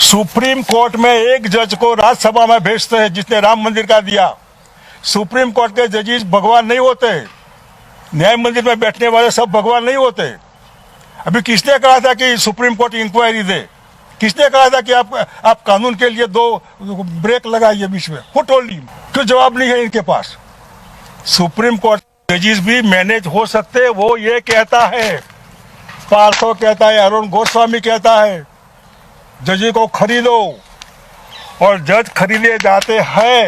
Supreme court में एक जज को राज्यसभा में भेजते हैं जिसने राम मंदिर का दिया। सुप्रीम कोर्ट के जजेस भगवान नहीं होते, न्याय मंदिर में बैठने वाले सब भगवान नहीं होते। अभी किसने कहा था कि सुप्रीम कोर्ट इंक्वायरी दे? किसने कहा था कि आप कानून के लिए दो ब्रेक लगाइए बीच में? Who told you? क्यों जवाब नहीं है इनके पास? सुप्रीम कोर्ट जजेस भी मैनेज हो सकते, वो ये कहता है, पार्थो कहता है, अरुण गोस्वामी कहता है, जज को खरीदो, और जज खरीदे जाते हैं।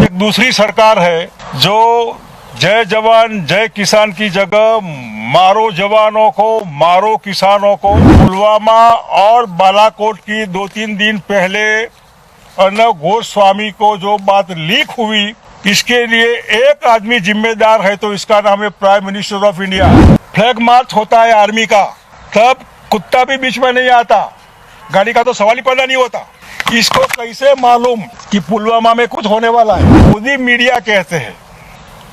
एक दूसरी सरकार है जो जय जवान जय किसान की जगह मारो जवानों को मारो किसानों को, पुलवामा और बालाकोट की 2-3 दिन पहले अर्णव गोस्वामी को जो बात लीक हुई, इसके लिए एक आदमी जिम्मेदार है तो इसका नाम है prime minister of India. Flag march होता है आर्मी का, तब कुत्ता भी बीच में नहीं आता, गाड़ी का तो सवाल ही पैदा नहीं होता। इसको कैसे मालूम कि पुलवामा में कुछ होने वाला है? खुद ही मीडिया कहते हैं।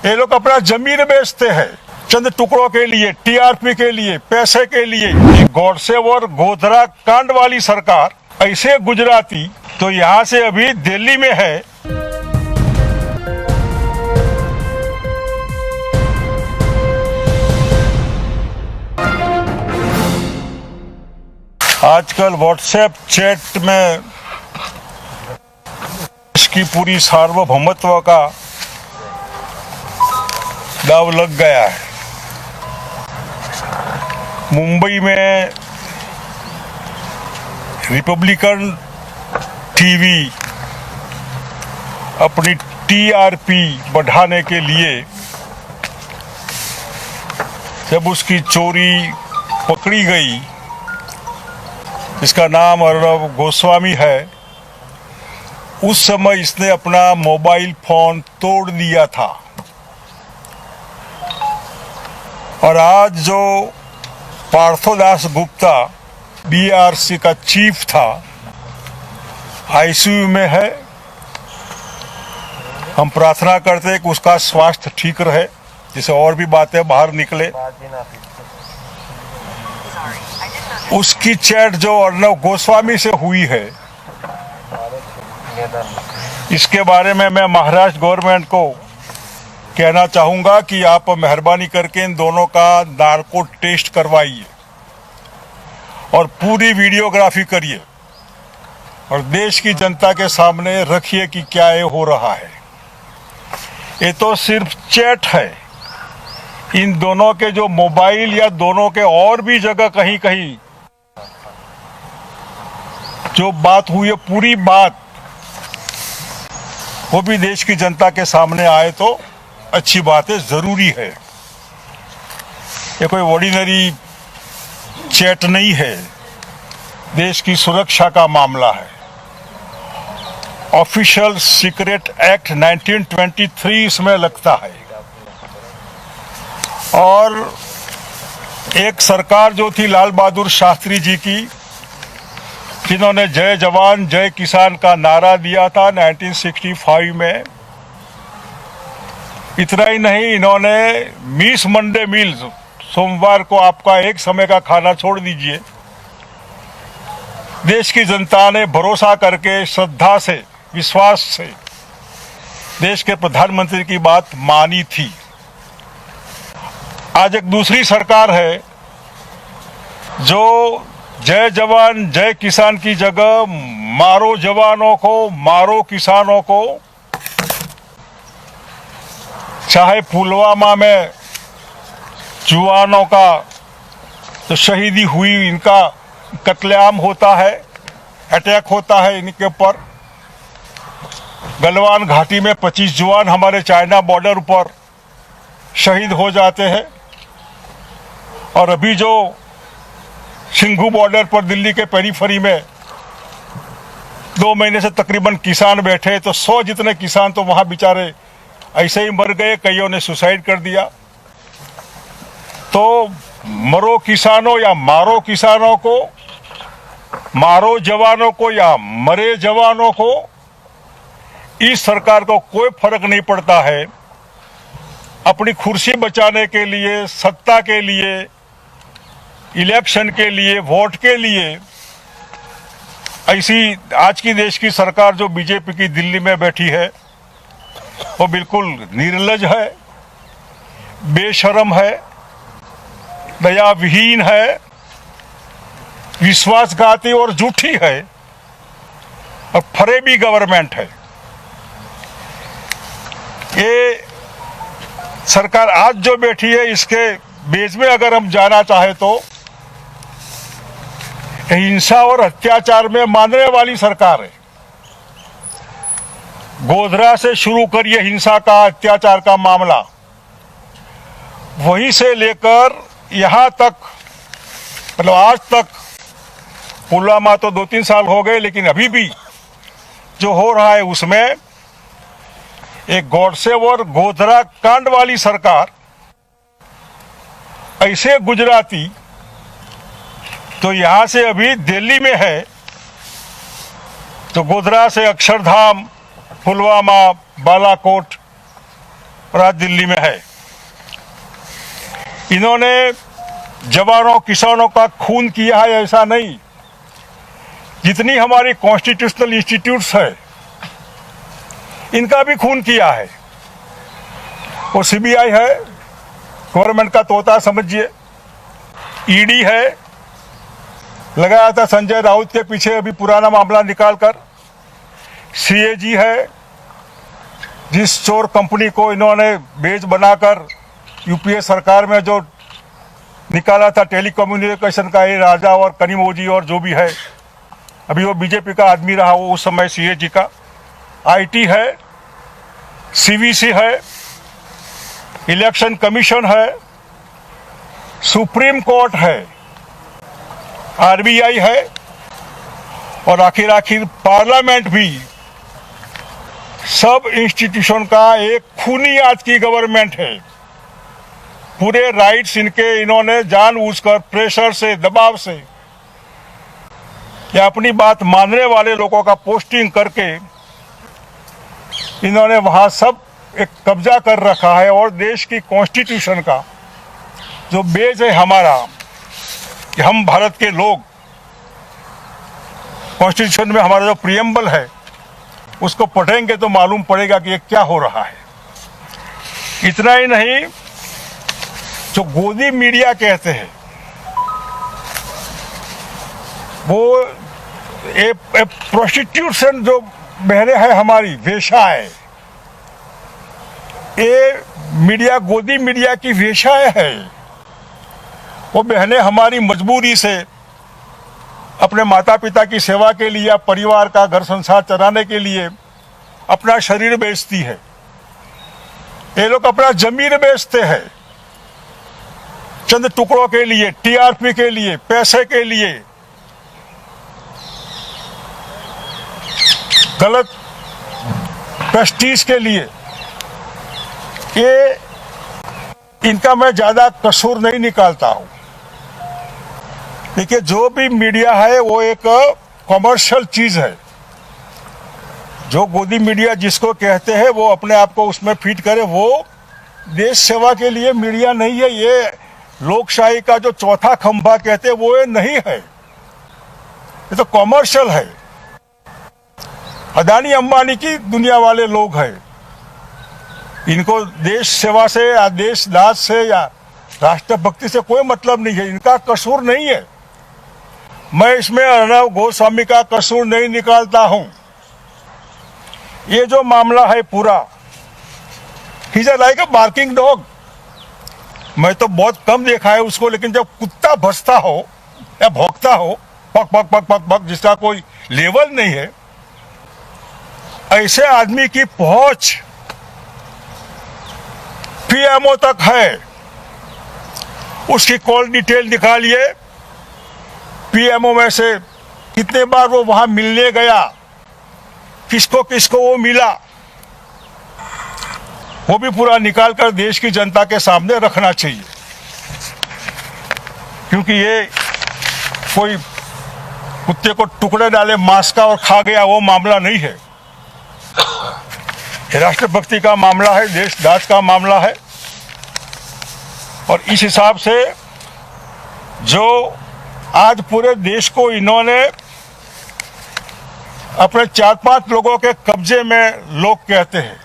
ये लोग अपना जमीन बेचते हैं चंद टुकड़ों के लिए, टीआरपी के लिए, पैसे के लिए। गौडसे और गोधरा कांड वाली सरकार ऐसे गुजराती तो यहाँ से अभी दिल्ली में है। आजकल व्हाट्सएप चैट में इसकी पूरी सार्वभौमत्व का दाव लग गया है। मुंबई में रिपब्लिकन टीवी अपनी टीआरपी बढ़ाने के लिए जब उसकी चोरी पकड़ी गई, इसका नाम अर्णव गोस्वामी है, उस समय इसने अपना मोबाइल फोन तोड़ दिया था। और आज जो पार्थोदास गुप्ता बीआरसी का चीफ था, आईसीयू में है। हम प्रार्थना करते हैं कि उसका स्वास्थ्य ठीक रहे, जिससे और भी बातें बाहर निकले। उसकी चैट जो अर्णव गोस्वामी से हुई है, इसके बारे में मैं महाराष्ट्र गवर्नमेंट को कहना चाहूंगा कि आप मेहरबानी करके इन दोनों का नार्को टेस्ट करवाइए और पूरी वीडियोग्राफी करिए और देश की जनता के सामने रखिए कि क्या ये हो रहा है। ये तो सिर्फ चैट है। इन दोनों के जो मोबाइल या दोनों के और भी जगह कहीं कहीं जो बात हुई है, पूरी बात वो भी देश की जनता के सामने आए तो अच्छी बात है, जरूरी है। ये कोई ऑर्डिनरी चैट नहीं है, देश की सुरक्षा का मामला है। ऑफिशियल सीक्रेट एक्ट 1923 इसमें लगता है। और एक सरकार जो थी लाल बहादुर शास्त्री जी की, जिन्होंने जय जवान जय किसान का नारा दिया था 1965 में, इतना ही नहीं, इन्होंने मिस मंडे मील्स, सोमवार को आपका एक समय का खाना छोड़ दीजिए, देश की जनता ने भरोसा करके श्रद्धा से विश्वास से देश के प्रधानमंत्री की बात मानी थी। आज एक दूसरी सरकार है जो जय जवान जय किसान की जगह मारो जवानों को मारो किसानों को, चाहे पुलवामा में जवानों का जो शहीदी हुई, इनका कत्लेआम होता है, अटैक होता है इनके ऊपर। गलवान घाटी में 25 जवान हमारे चाइना बॉर्डर पर शहीद हो जाते हैं। और अभी जो सिंघू बॉर्डर पर दिल्ली के पेरीफेरी में 2 महीने से तकरीबन किसान बैठे, तो 100 जितने किसान तो वहां बेचारे ऐसे ही मर गए, कईयों ने सुसाइड कर दिया। तो मरो किसानों या मारो किसानों को, मारो जवानों को या मरे जवानों को, इस सरकार को कोई फर्क नहीं पड़ता है। अपनी कुर्सी बचाने के लिए, सत्ता के लिए, इलेक्शन के लिए, वोट के लिए ऐसी आज की देश की सरकार जो बीजेपी की दिल्ली में बैठी है वो बिल्कुल निर्लज है, बेशर्म है, दया विहीन है, विश्वासघाती और झूठी है और फरेबी गवर्नमेंट है। ये सरकार आज जो बैठी है इसके बेस में अगर हम जाना चाहे तो हिंसा और अत्याचार में मानने वाली सरकार है। गोधरा से शुरू करिए हिंसा का, अत्याचार का मामला, वहीं से लेकर यहां तक, मतलब आज तक, पुलवामा तो 2-3 साल हो गए, लेकिन अभी भी जो हो रहा है उसमें एक गॉडसे और गोधरा कांड वाली सरकार ऐसे गुजराती तो यहां से अभी दिल्ली में है, तो गोधरा से अक्षरधाम, पुलवामा, बालाकोट और आज दिल्ली में है। इन्होंने जवानों किसानों का खून किया है ऐसा नहीं, जितनी हमारी कॉन्स्टिट्यूशनल इंस्टीट्यूट्स है इनका भी खून किया है। वो सीबीआई है, गवर्नमेंट का तोता समझिए, ईडी है, लगाया था संजय राउत के पीछे अभी पुराना मामला निकालकर, सीएजी है, जिस चोर कंपनी को इन्होंने बेच बनाकर यूपीए सरकार में जो निकाला था टेलीकम्युनिकेशन का, ये राजा और कनिमोजी और जो भी है, अभी वो बीजेपी का आदमी रहा वो उस समय सीएजी का, आईटी है, सीवीसी है, इलेक्शन कमीशन है, सुप्रीम कोर्ट है, आरबीआई है और आखिर पार्लियामेंट भी। सब इंस्टीट्यूशन का एक खूनी आज की गवर्नमेंट है। पूरे राइट्स इनके इन्होंने जानबूझकर प्रेशर से, दबाव से या अपनी बात मानने वाले लोगों का पोस्टिंग करके इन्होंने वहां सब एक कब्जा कर रखा है। और देश की कॉन्स्टिट्यूशन का जो बेस है हमारा, कि हम भारत के लोग, कॉन्स्टिट्यूशन में हमारा जो प्रियम्बल है उसको पढ़ेंगे तो मालूम पड़ेगा कि ये क्या हो रहा है। इतना ही नहीं, जो गोदी मीडिया कहते हैं वो प्रोस्टिट्यूशन जो बहने हैं हमारी, वेश्याएं, ये मीडिया, गोदी मीडिया की वेश्याएं है। वो बहनें हमारी मजबूरी से अपने माता पिता की सेवा के लिए या परिवार का घर संसार चलाने के लिए अपना शरीर बेचती है। ये लोग अपना जमीन बेचते हैं चंद टुकड़ों के लिए, टीआरपी के लिए, पैसे के लिए, गलत प्रेस्टीज के लिए। ये इनका मैं ज्यादा कसूर नहीं निकालता हूं। देखिए, जो भी मीडिया है वो एक कॉमर्शियल चीज है। जो गोदी मीडिया जिसको कहते हैं वो अपने आप को उसमें फिट करे, वो देश सेवा के लिए मीडिया नहीं है। ये लोकशाही का जो चौथा खंभा कहते हैं वो ये नहीं है, ये तो कॉमर्शियल है। अदानी अंबानी की दुनिया वाले लोग हैं। इनको देश सेवा से या देश दास से या राष्ट्रभक्ति से कोई मतलब नहीं है। इनका कसूर नहीं है। मैं इसमें अर्णव गोस्वामी का कसूर नहीं निकालता हूं। ये जो मामला है पूरा, he is like a barking dog. मैं तो बहुत कम देखा है उसको, लेकिन जब कुत्ता भसता हो या भौंकता हो, पक पक पक पक पक, जिसका कोई लेवल नहीं है, ऐसे आदमी की पहुंच पीएमओ तक है। उसकी कॉल डिटेल निकालिए, पीएमओ में से कितने बार वो वहां मिलने गया, किसको किसको वो मिला, वो भी पूरा निकालकर देश की जनता के सामने रखना चाहिए। क्योंकि ये कोई कुत्ते को टुकड़े डाले मांस का और खा गया वो मामला नहीं है। राष्ट्रभक्ति का मामला है, देशदास का मामला है। और इस हिसाब से जो आज पूरे देश को इन्होंने अपने 4-5 लोगों के कब्जे में लोग कहते हैं।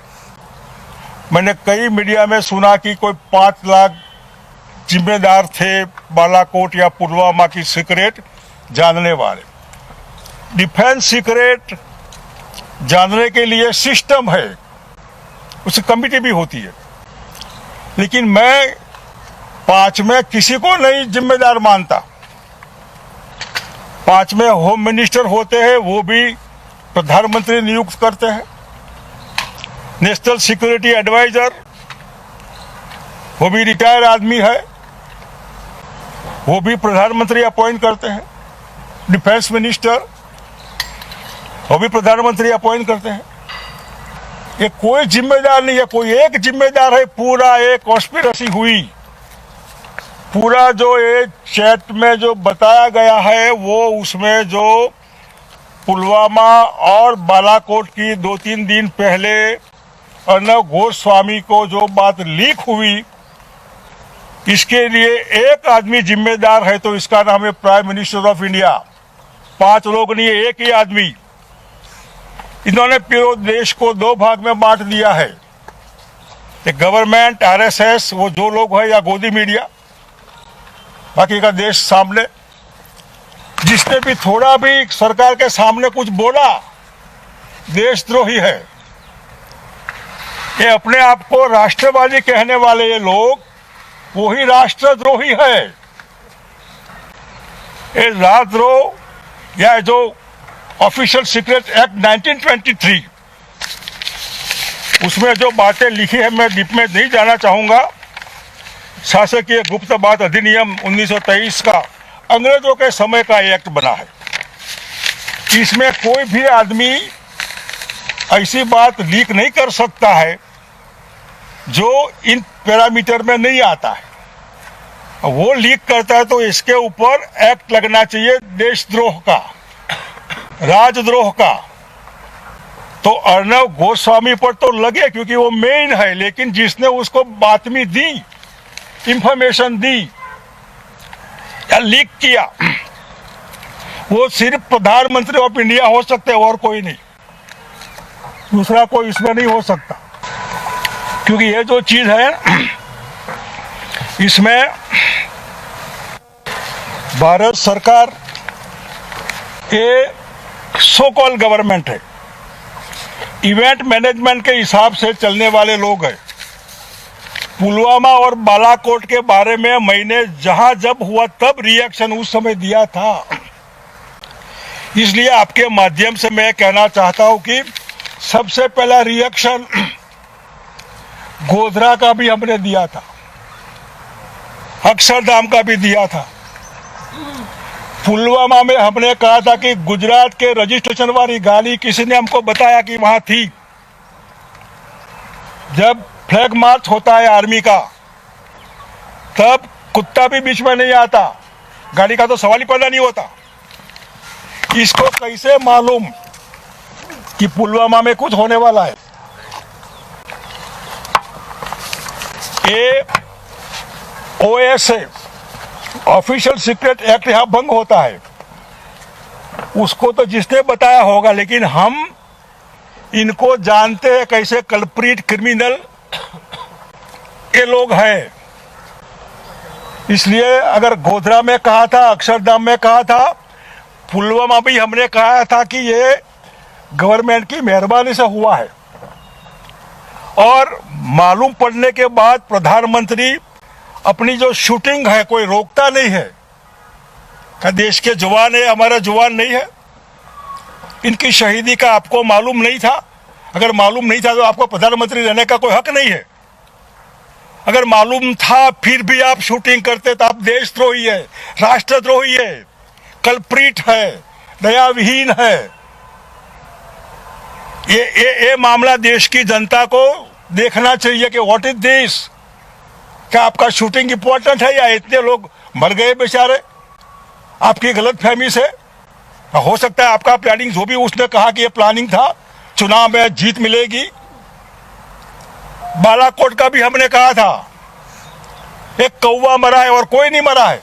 मैंने कई मीडिया में सुना कि कोई 5 लाख जिम्मेदार थे बालाकोट या पुलवामा की सीक्रेट जानने वाले। डिफेंस सीक्रेट जानने के लिए सिस्टम है, उसकी कमिटी भी होती है, लेकिन मैं 5 में किसी को नहीं जिम्मेदार मानता। 5 में होम मिनिस्टर होते हैं, वो भी प्रधानमंत्री नियुक्त करते हैं। नेशनल सिक्योरिटी एडवाइजर, वो भी रिटायर आदमी है, वो भी प्रधानमंत्री अपॉइंट करते हैं। डिफेंस मिनिस्टर, वो भी प्रधानमंत्री अपॉइंट करते हैं। ये कोई जिम्मेदार नहीं है, कोई एक जिम्मेदार है। पूरा एक कॉन्स्पिरेसी हुई, पूरा जो ये चैट में जो बताया गया है, वो उसमें जो पुलवामा और बालाकोट की 2-3 दिन पहले अर्नब गोस्वामी को जो बात लीक हुई, इसके लिए एक आदमी जिम्मेदार है, तो इसका नाम है प्राइम मिनिस्टर ऑफ इंडिया। 5 लोग नहीं, एक ही आदमी। इन्होंने पूरे देश को 2 भाग में बांट दिया है। एक गवर्नमेंट, आरएसएस, वो जो लोग है, या गोदी मीडिया, बाकी का देश सामने। जिसने भी थोड़ा भी सरकार के सामने कुछ बोला, देशद्रोही है। ये अपने आप को राष्ट्रवादी कहने वाले ये लोग, वही राष्ट्रद्रोही है। ये राजद्रोह या जो ऑफिशियल सीक्रेट एक्ट 1923, उसमें जो बातें लिखी है, मैं डीप में नहीं जाना चाहूंगा। शासकीय गुप्त बात अधिनियम 1923 का अंग्रेजों के समय का एक्ट बना है। इसमें कोई भी आदमी ऐसी बात लीक नहीं कर सकता है जो इन पैरामीटर में नहीं आता है। वो लीक करता है तो इसके ऊपर एक्ट लगना चाहिए, देशद्रोह का, राजद्रोह का। तो अर्नब गोस्वामी पर तो लगे क्योंकि वो मेन है, लेकिन जिसने उसको बातमी दी, इंफॉर्मेशन दी या लीक किया, वो सिर्फ प्रधानमंत्री ऑफ इंडिया हो सकते हैं और कोई नहीं। दूसरा कोई इसमें नहीं हो सकता, क्योंकि ये जो चीज है, इसमें भारत सरकार के सो कॉल गवर्नमेंट है, इवेंट मैनेजमेंट के हिसाब से चलने वाले लोग हैं। पुलवामा और बालाकोट के बारे में मैंने जहां जब हुआ तब रिएक्शन उस समय दिया था। इसलिए आपके माध्यम से मैं कहना चाहता हूं कि सबसे पहला रिएक्शन गोधरा का भी हमने दिया था, अक्षरधाम का भी दिया था। पुलवामा में हमने कहा था कि गुजरात के रजिस्ट्रेशन वाली गाड़ी किसी ने हमको बताया कि वहां थी। जब फ्लैग मार्च होता है आर्मी का, तब कुत्ता भी बीच में नहीं आता, गाड़ी का तो सवाल ही पैदा नहीं होता। इसको कैसे मालूम कि पुलवामा में कुछ होने वाला है? ये OSA, ऑफिशियल सीक्रेट एक्ट, यहां भंग होता है। उसको तो जिसने बताया होगा, लेकिन हम इनको जानते हैं कैसे कल्प्रिट क्रिमिनल ये लोग हैं। इसलिए अगर गोधरा में कहा था, अक्षरधाम में कहा था, पुलवामा भी हमने कहा था कि ये गवर्नमेंट की मेहरबानी से हुआ है। और मालूम पड़ने के बाद प्रधानमंत्री अपनी जो शूटिंग है, कोई रोकता नहीं है। क्या देश के जवान है, हमारा जवान नहीं है? इनकी शहीदी का आपको मालूम नहीं था? अगर मालूम नहीं था तो आपको प्रधानमंत्री रहने का कोई हक नहीं है। अगर मालूम था फिर भी आप शूटिंग करते तो आप देशद्रोही है, राष्ट्रद्रोही है, कल्प्रिट है, दयाविहीन है। ये मामला देश की जनता को देखना चाहिए कि व्हाट इज दिस। क्या आपका शूटिंग इंपॉर्टेंट है या इतने लोग मर गए बेचारे आपकी गलतफहमी से? हो सकता है आपका प्लानिंग, जो भी उसने कहा कि ये प्लानिंग था, चुनाव में जीत मिलेगी। बालाकोट का भी हमने कहा था, एक कौवा मरा है और कोई नहीं मरा है,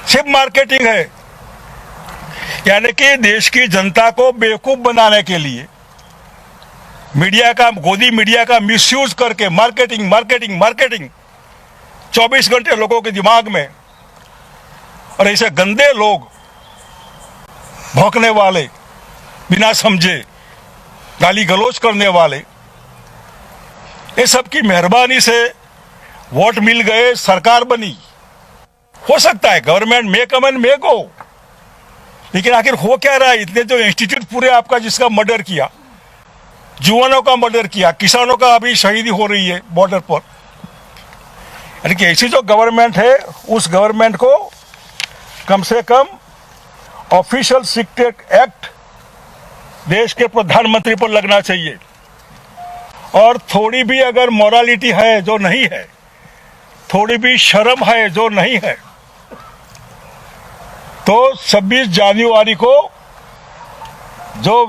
सिर्फ मार्केटिंग है। यानी कि देश की जनता को बेवकूफ बनाने के लिए मीडिया का, गोदी मीडिया का मिसयूज करके मार्केटिंग मार्केटिंग मार्केटिंग 24 घंटे लोगों के दिमाग में, और ऐसे गंदे लोग, भौंकने वाले, बिना समझे गाली गलौज करने वाले, ये सब की मेहरबानी से वोट मिल गए, सरकार बनी। हो सकता है गवर्नमेंट मे कम एंड मे गो, लेकिन आखिर हो क्या रहा है? इतने जो इंस्टीट्यूट पूरे आपका जिसका मर्डर किया, जुआनों का मर्डर किया, किसानों का अभी शहीदी हो रही है बॉर्डर पर, यानी कि ऐसी जो गवर्नमेंट है, उस गवर्नमेंट को कम से कम ऑफिशियल सीक्रेट एक्ट देश के प्रधानमंत्री पर लगना चाहिए। और थोड़ी भी अगर मोरालिटी है जो नहीं है, थोड़ी भी शर्म है जो नहीं है, तो 26 जनवरी को जो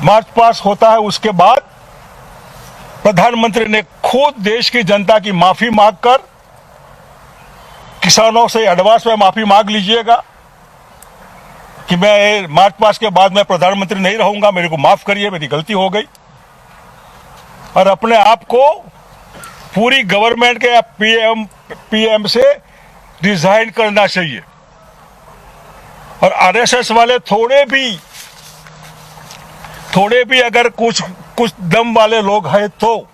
मार्च पास होता है, उसके बाद प्रधानमंत्री ने खुद देश की जनता की माफी मांगकर, किसानों से एडवांस में माफी मांग लीजिएगा कि मैं मार्च पास के बाद मैं प्रधानमंत्री नहीं रहूंगा, मेरे को माफ करिए, मेरी गलती हो गई, और अपने आप को पूरी गवर्नमेंट के पीएम से रिजाइन करना चाहिए। और आरएसएस वाले थोड़े भी अगर कुछ दम वाले लोग हैं, तो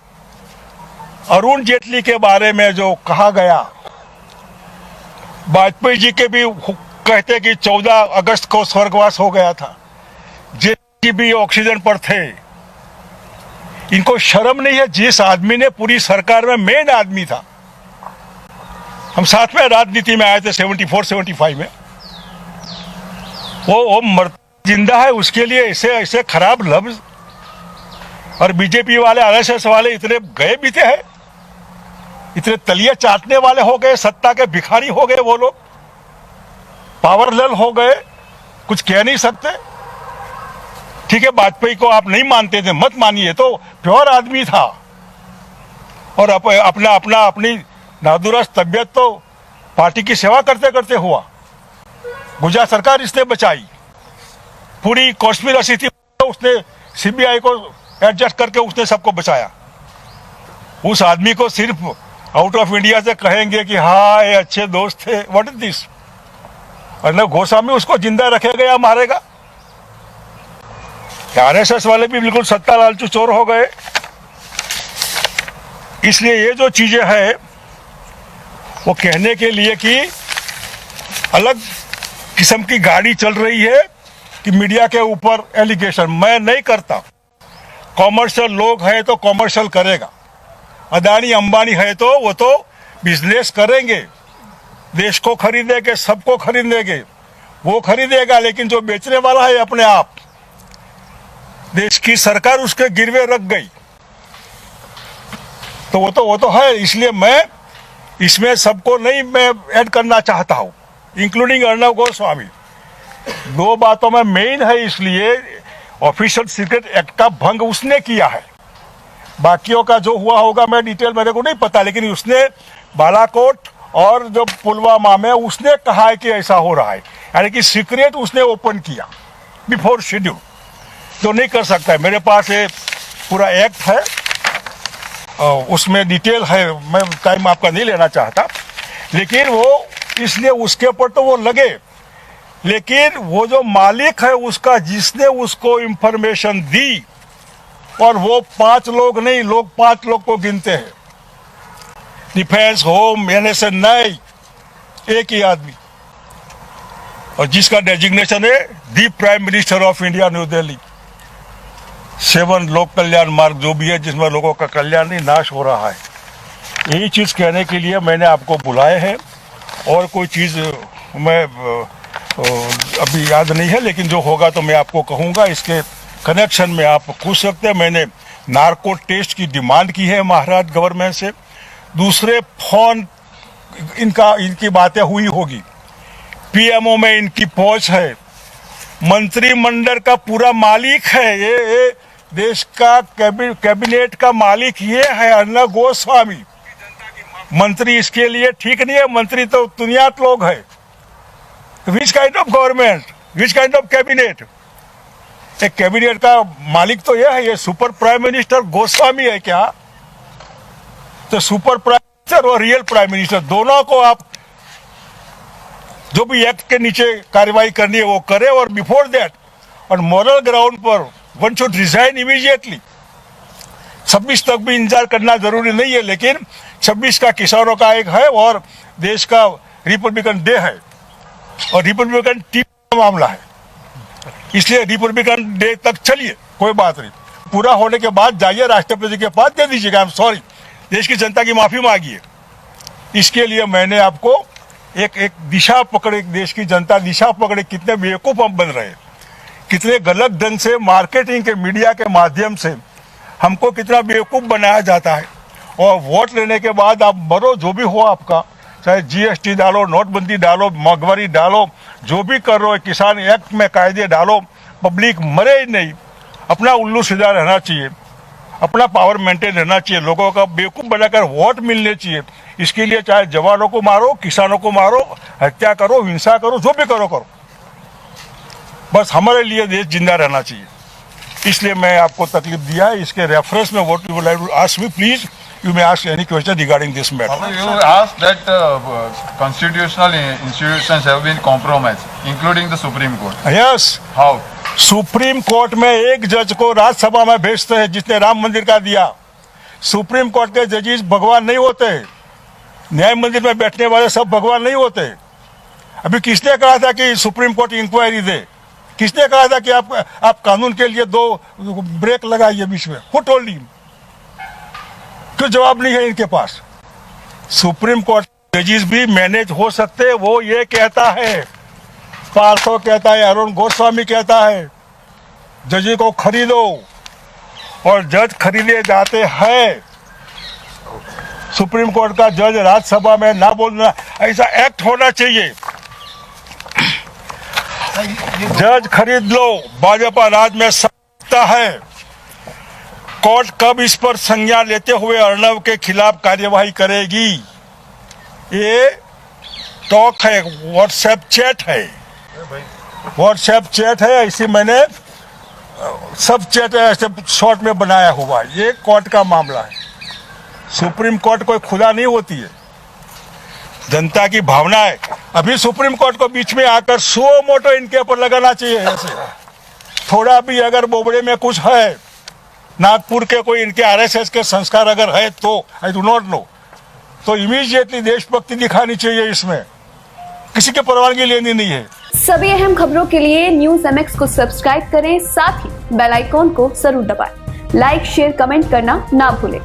अरुण जेटली के बारे में जो कहा गया, वाजपेयी जी के भी कहते कि 14 अगस्त को स्वर्गवास हो गया था, जेटली भी ऑक्सीजन पर थे। इनको शर्म नहीं है? जिस आदमी ने पूरी सरकार में मेन आदमी था, हम साथ में राजनीति में आए थे 74-75 में, वो जिंदा है, उसके लिए ऐसे खराब लफ्ज। और बीजेपी वाले, आरएसएस वाले इतने गए बीते हैं, इतने तलिए चाटने वाले हो गए, सत्ता के भिखारी हो गए, वो लोग पावरलेस हो गए, कुछ कह नहीं सकते। ठीक है, वाजपेयी को आप नहीं मानते थे, मत मानिए, तो प्योर आदमी था, और अपनी नादुरुस्त तबियत तो पार्टी की सेवा करते करते हुआ। गुजरात सरकार इसने बचाई, पूरी कॉन्स्पिरेसी थी, उसने सीबीआई को एडजस्ट करके उसने सबको बचाया। उस आदमी को सिर्फ आउट ऑफ इंडिया से कहेंगे कि हाँ ये अच्छे दोस्त थे, what is this? Arnab Goswami उसको जिंदा रखेगा या मारेगा? आरएसएस वाले भी बिल्कुल सत्ता लालचू चोर हो गए। इसलिए ये जो चीजें हैं वो कहने के लिए कि अलग किस्म की गाड़ी चल रही है कि मीडिया के ऊपर एलिगेशन मैं नहीं करता। कॉमर्शियल लोग हैं तो कॉमर्शियल करेगा, अदानी अंबानी है तो वो तो बिजनेस करेंगे, देश को खरीदेंगे, सबको खरीदेंगे, वो खरीदेगा, लेकिन जो बेचने वाला है अपने आप, देश की सरकार उसके गिरवे रख गई, तो वो तो है। इसलिए मैं इसमें सबको नहीं मैं ऐड करना चाहता हूं, इंक्लूडिंग अर्नब गोस्वामी। दो बातों में मेन है, इसलिए ऑफिशियल सीक्रेट एक्ट का भंग उसने किया है। बाकियों का जो हुआ होगा मैं डिटेल मेरे को नहीं पता, लेकिन उसने बालाकोट और जो पुलवामा में उसने कहा है कि ऐसा हो रहा है, यानी कि सीक्रेट उसने ओपन किया बिफोर शेड्यूल, जो नहीं कर सकता है। मेरे पास ये पूरा एक्ट है, उसमें डिटेल है, मैं टाइम आपका नहीं लेना चाहता, लेकिन वो इसलिए उसके ऊपर तो वो लगे, लेकिन वो जो मालिक है उसका, जिसने उसको इंफॉर्मेशन दी, और वो 5 लोग नहीं, लोग 5 लोग को गिनते हैं, डिफेंस, होम, एनएसए नहीं, एक ही आदमी, और जिसका डेजिग्नेशन है दी prime minister of India, new Delhi. 7 लोक कल्याण मार्ग जो भी है, जिसमें लोगों का कल्याण नहीं नाश हो रहा है। यही चीज कहने के लिए मैंने आपको बुलाए हैं, और कोई चीज मैं अभी याद नहीं है, लेकिन जो होगा तो मैं आपको कहूँगा। इसके कनेक्शन में आप पूछ सकते हैं। मैंने नार्को टेस्ट की डिमांड की है महाराष्ट्र गवर्नमेंट से। दूसरे फोन इनकी बातें हुई होगी, पीएमओ में इनकी पहुंच है, मंत्रिमंडल का पूरा मालिक है ये देश का, कैबिनेट का मालिक ये है अर्नब गोस्वामी। मंत्री इसके लिए ठीक नहीं है, मंत्री तो दुनियात लोग है। Which kind of government? Which kind of cabinet? एक कैबिनेट का मालिक तो यह है, ये सुपर प्राइम मिनिस्टर गोस्वामी है क्या? तो सुपर प्राइम मिनिस्टर और रियल प्राइम मिनिस्टर दोनों को आप जो भी एक्ट के नीचे कार्रवाई करनी है वो करे, और before that on moral ground पर वन शुड रिजाइन इमीडिएटली। 26 तक भी इंतजार करना जरूरी नहीं है, लेकिन 26 का किसानों का एक है और देश का रिपब्लिकन डे है और रिपब्लिकन टीम का मामला है, इसलिए रिपब्लिकन डे तक चलिए, कोई बात नहीं। पूरा होने के बाद जाइए राष्ट्रपति के पास दे दीजिएगा, आई एम सॉरी, देश की जनता की माफी मांगिए। इसके लिए मैंने आपको एक दिशा पकड़े, देश की जनता दिशा पकड़े, कितने बेवकूफ हम बन रहे हैं, कितने गलत ढंग से मार्केटिंग के मीडिया के माध्यम से हमको कितना बेवकूफ बनाया जाता है। और वोट लेने के बाद आप मरो, जो भी हो आपका, चाहे जीएसटी डालो, नोटबंदी डालो, महंगाई डालो, जो भी कर रहे हो, किसान एक्ट में कायदे डालो, पब्लिक मरे ही नहीं। अपना उल्लू सीधा रहना चाहिए, अपना पावर मेंटेन रहना चाहिए, लोगों का बेवकूफ बनाकर वोट मिलने चाहिए। इसके लिए चाहे जवानों को मारो, किसानों को मारो, हत्या करो, हिंसा करो, जो भी करो, बस हमारे लिए देश जिंदा रहना चाहिए। इसलिए मैं आपको तकलीफ दिया है। इसके रेफरेंस में what you would like to ask me, please you may ask any question regarding this matter. You asked that constitutional institutions have been compromised, including the Supreme Court. Yes. How? Supreme court में एक जज को राज्यसभा में भेजते हैं जिसने राम मंदिर का दिया। सुप्रीम कोर्ट के जजेस भगवान नहीं होते, न्याय मंदिर में बैठने वाले सब भगवान नहीं होते। अभी किसने कहा था कि सुप्रीम कोर्ट इंक्वायरी दे? किसने कहा था कि आप कानून के लिए 2 ब्रेक लगाइए बीच में? Who told him? क्यों जवाब नहीं है इनके पास? सुप्रीम कोर्ट जजेस भी मैनेज हो सकते हैं, वो ये कहता है, पार्थो कहता है, अरुण गोस्वामी कहता है, जज को खरीदो, और जज खरीदे जाते हैं। सुप्रीम कोर्ट का जज राज्यसभा में ना बोलना, ऐसा एक्ट होना चाहिए। जज खरीद लो, भाजपा राज में सकता है। कोर्ट कब इस पर संज्ञान लेते हुए अर्णव के खिलाफ कार्यवाही करेगी? ये टॉक है, व्हाट्सएप चैट है, व्हाट्सएप चैट है, इसी मैंने सब चैट ऐसे शॉर्ट में बनाया हुआ है। ये कोर्ट का मामला है। सुप्रीम कोर्ट कोई खुदा नहीं होती है, जनता की भावना है। अभी सुप्रीम कोर्ट को बीच में आकर सो मोटो इनके ऊपर लगाना चाहिए। ऐसे थोड़ा भी अगर बोबड़े में कुछ है, नागपुर के कोई इनके आरएसएस के संस्कार अगर है तो आई डू नॉट नो, तो इमीडिएटली देशभक्ति दिखानी चाहिए। इसमें किसी की परवानगी लेनी नहीं है। सभी अहम खबरों के लिए न्यूज़ MX को सब्सक्राइब करें, साथ ही बेल आइकॉन को जरूर दबाएं। लाइक, शेयर, कमेंट करना ना भूलें।